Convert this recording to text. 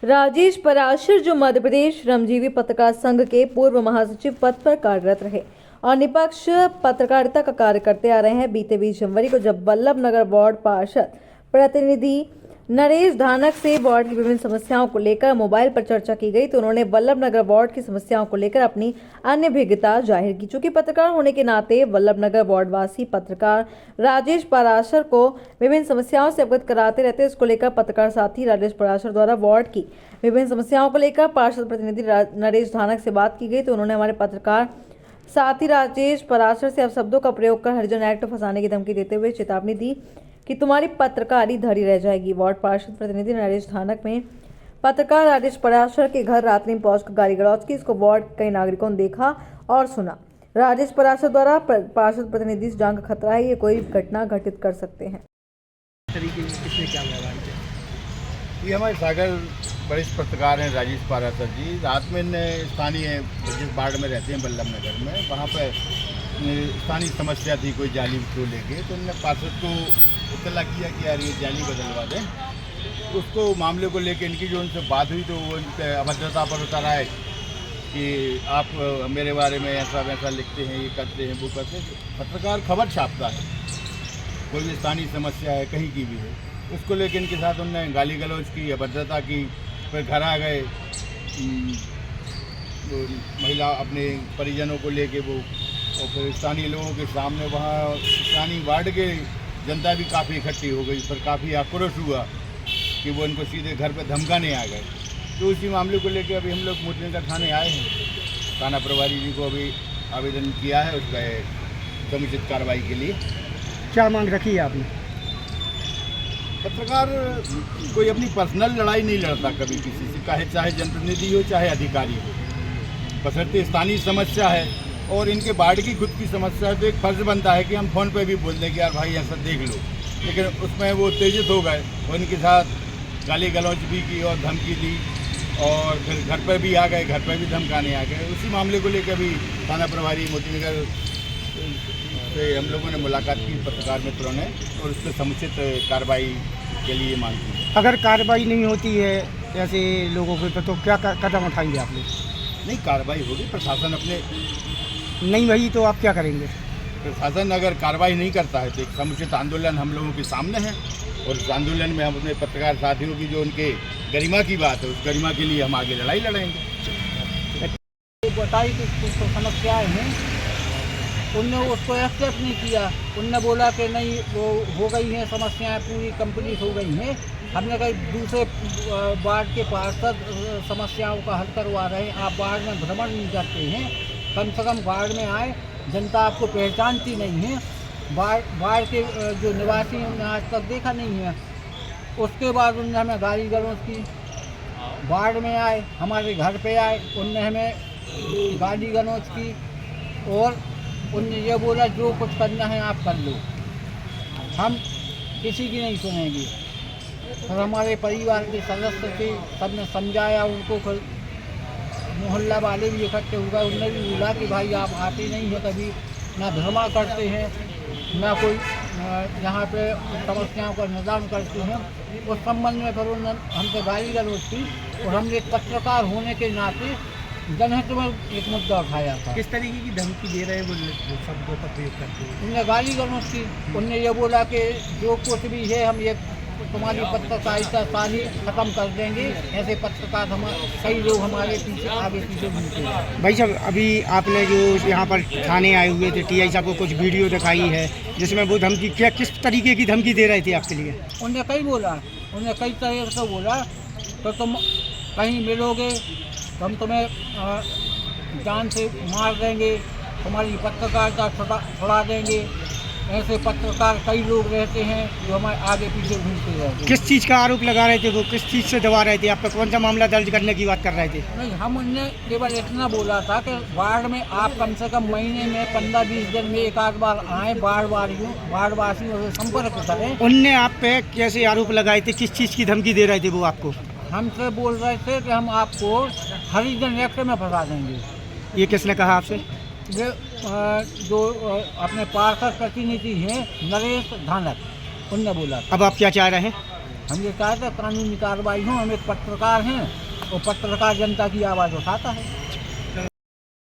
राजेश पराशर जो मध्य प्रदेश श्रमजीवी पत्रकार संघ के पूर्व महासचिव पद पर कार्यरत रहे और निष्पक्ष पत्रकारिता का कार्य करते आ रहे हैं। बीते 20 जनवरी को जब वल्लभ नगर वार्ड पार्षद प्रतिनिधि नरेश धानक से वार्ड की विभिन्न समस्याओं को लेकर मोबाइल पर चर्चा की गई तो उन्होंने वल्लभ नगर वार्ड की समस्याओं को लेकर अपनी अन्य अभिज्ञता जाहिर की। चूंकि पत्रकार होने के नाते वल्लभ नगर वार्डवासी पत्रकार राजेश पराशर को विभिन्न समस्याओं से अवगत कराते रहते, इसको लेकर पत्रकार साथी राजेश पराशर द्वारा वार्ड की विभिन्न समस्याओं को लेकर पार्षद प्रतिनिधि नरेश धानक से बात की गई तो उन्होंने हमारे पत्रकार साथी राजेश पराशर से अपशब्दों का प्रयोग कर हरिजन एक्ट फंसाने की धमकी देते हुए चेतावनी दी कि तुम्हारी पत्रकारी धरी रह जाएगी। वार्ड पार्षद प्रतिनिधि नरेश धानक में पत्रकार राजेश पराशर के घर रात में पहुंचकर गाली गलौज की। इसको वार्ड कई नागरिकों ने देखा और सुना। राजेश पराशर द्वारा पार्षद प्रतिनिधि से जान का खतरा है, ये कोई घटना घटित कर सकते हैं। ये हमारे सागर वरिष्ठ पत्रकार हैं राजेश पराशर जी। रात में स्थानीय जिस वार्ड में रहते हैं वल्लभ नगर में, वहाँ पर स्थानीय समस्या थी कोई जाली को लेके, तो उन्होंने पार्षद को इत्तला किया कि यार ये जाली बदलवा दें। उसको मामले को लेके इनकी जो उनसे बात हुई तो वो उनके अभद्रता पर उतर आए कि आप मेरे बारे में ऐसा वैसा लिखते हैं, ये करते हैं, वो करते हैं। पत्रकार खबर छापता है, कोई भी स्थानीय समस्या है कहीं की भी है, उसको लेकर इनके साथ उन्होंने गाली गलौज की, अभद्रता की। फिर घर आ गए, महिला अपने परिजनों को लेके वो, और फिर स्थानीय लोगों के सामने वहाँ स्थानीय वार्ड के जनता भी काफ़ी इकट्ठी हो गई। फिर काफ़ी आक्रोश हुआ कि वो इनको सीधे घर पे धमकाने आ गए। तो उसी मामले को लेकर अभी हम लोग मोतीनगर थाने आए हैं। थाना प्रभारी जी को अभी आवेदन किया है उसका समुचित कार्रवाई के लिए। क्या मांग रखी है आपने? पत्रकार कोई अपनी पर्सनल लड़ाई नहीं लड़ता कभी किसी से, चाहे जनप्रतिनिधि हो चाहे अधिकारी हो, बशर्ते स्थानीय समस्या है और इनके वार्ड की खुद की समस्या है तो एक फर्ज बनता है कि हम फ़ोन पे भी बोल दें कि यार भाई ऐसा देख लो। लेकिन उसमें वो उत्तेजित हो गए और इनके साथ गाली गलौज भी की और धमकी दी और फिर घर पर भी आ गए, घर पर भी धमकाने आ गए। उसी मामले को लेकर भी थाना प्रभारी मोतीनगर से हम लोगों ने मुलाकात की पत्रकार मित्रों ने और उस पर समुचित कार्रवाई के लिए मांग की। अगर कार्रवाई नहीं होती है ऐसे लोगों के तो क्या कदम उठाएंगे आप लोग? नहीं, कार्रवाई होगी। प्रशासन अपने नहीं वही तो आप क्या करेंगे? प्रशासन अगर कार्रवाई नहीं करता है तो एक समुचित आंदोलन हम लोगों के सामने है और उस आंदोलन में हम अपने पत्रकार साथियों की जो उनके गरिमा की बात है उस गरिमा के लिए हम आगे लड़ाई लड़ेंगे। बताई कि कुछ समस्याएँ हैं, उनने उसको एक्सेप्ट नहीं किया। उनने बोला कि नहीं वो हो गई हैं समस्याएं, पूरी कंप्लीट हो गई हैं। हमने कहा दूसरे वार्ड के पार्षद समस्याओं का हल करवा रहे हैं, आप वार्ड में भ्रमण नहीं करते हैं। कम से कम वार्ड में आए, जनता आपको पहचानती नहीं है। वार्ड के जो निवासी हैं उन्हें आज तक देखा नहीं है। उसके बाद उनने हमें गाली गलौज की। वार्ड में आए, हमारे घर पे आए, उनने हमें गाली गलौज की और उनने ये बोला जो कुछ करना है आप कर लो, हम किसी की नहीं सुनेंगे। फिर हमारे परिवार के सदस्य थे, सबने समझाया उनको। फिर मोहल्ला वाले भी इकट्ठे हुए, उनने भी बोला कि भाई आप आते नहीं हैं कभी, ना धर्मा करते हैं, ना कोई यहाँ पे समस्याओं का निदान करते हैं। उस संबंध में फिर उन्होंने हमसे गाली गलौज की और हमने एक पत्रकार होने के नाते जनहित में एक मुद्दा उठाया था। किस तरीके की धमकी दे रहे हैं वो शब्दों का प्रयोग करते हैं? उनने गाली गलौज की। उनने ये बोला कि जो कुछ भी है हम ये तुम्हारी पत्रकारिता सारी खत्म कर देंगे। ऐसे पत्रकार कई लोग हमारे पीछे आगे पीछे घूमते हैं। भाई साहब, अभी आपने जो यहाँ पर थाने आए हुए थे, टीआई साहब को कुछ वीडियो दिखाई है जिसमें वो धमकी क्या किस तरीके की धमकी दे रहे थे आपके लिए? उनने कई बोला, उन्हें कई तरह से बोला तो तुम कहीं मिलोगे तो हम तुम्हें जान से मार देंगे, तुम्हारी पत्रकारिता छुड़ा देंगे। ऐसे पत्रकार कई लोग रहते हैं जो हमारे आगे पीछे घूमते रहते हैं। किस चीज़ का आरोप लगा रहे थे वो? किस चीज़ से दबा रहे थे? आप पे कौन सा मामला दर्ज करने की बात कर रहे थे? नहीं, हम उनने केवल इतना बोला था कि वार्ड में आप कम से कम महीने में 15-20 दिन में एक आध बार आएँ, वार्ड वासियों से संपर्क करें। उनने आप पे कैसे आरोप लगाए थे? किस चीज़ की धमकी दे रहे थे वो आपको? हमसे बोल रहे थे कि हम आपको हरिजन एक्ट में फंसा देंगे। ये किसने कहा आपसे? ये जो अपने पार्षद प्रतिनिधि हैं नरेश धानक, उनने बोला। अब आप क्या चाह रहे हैं? हम ये कहा था कानूनी कार्रवाई हो, हम एक पत्रकार हैं और पत्रकार जनता की आवाज़ उठाता है।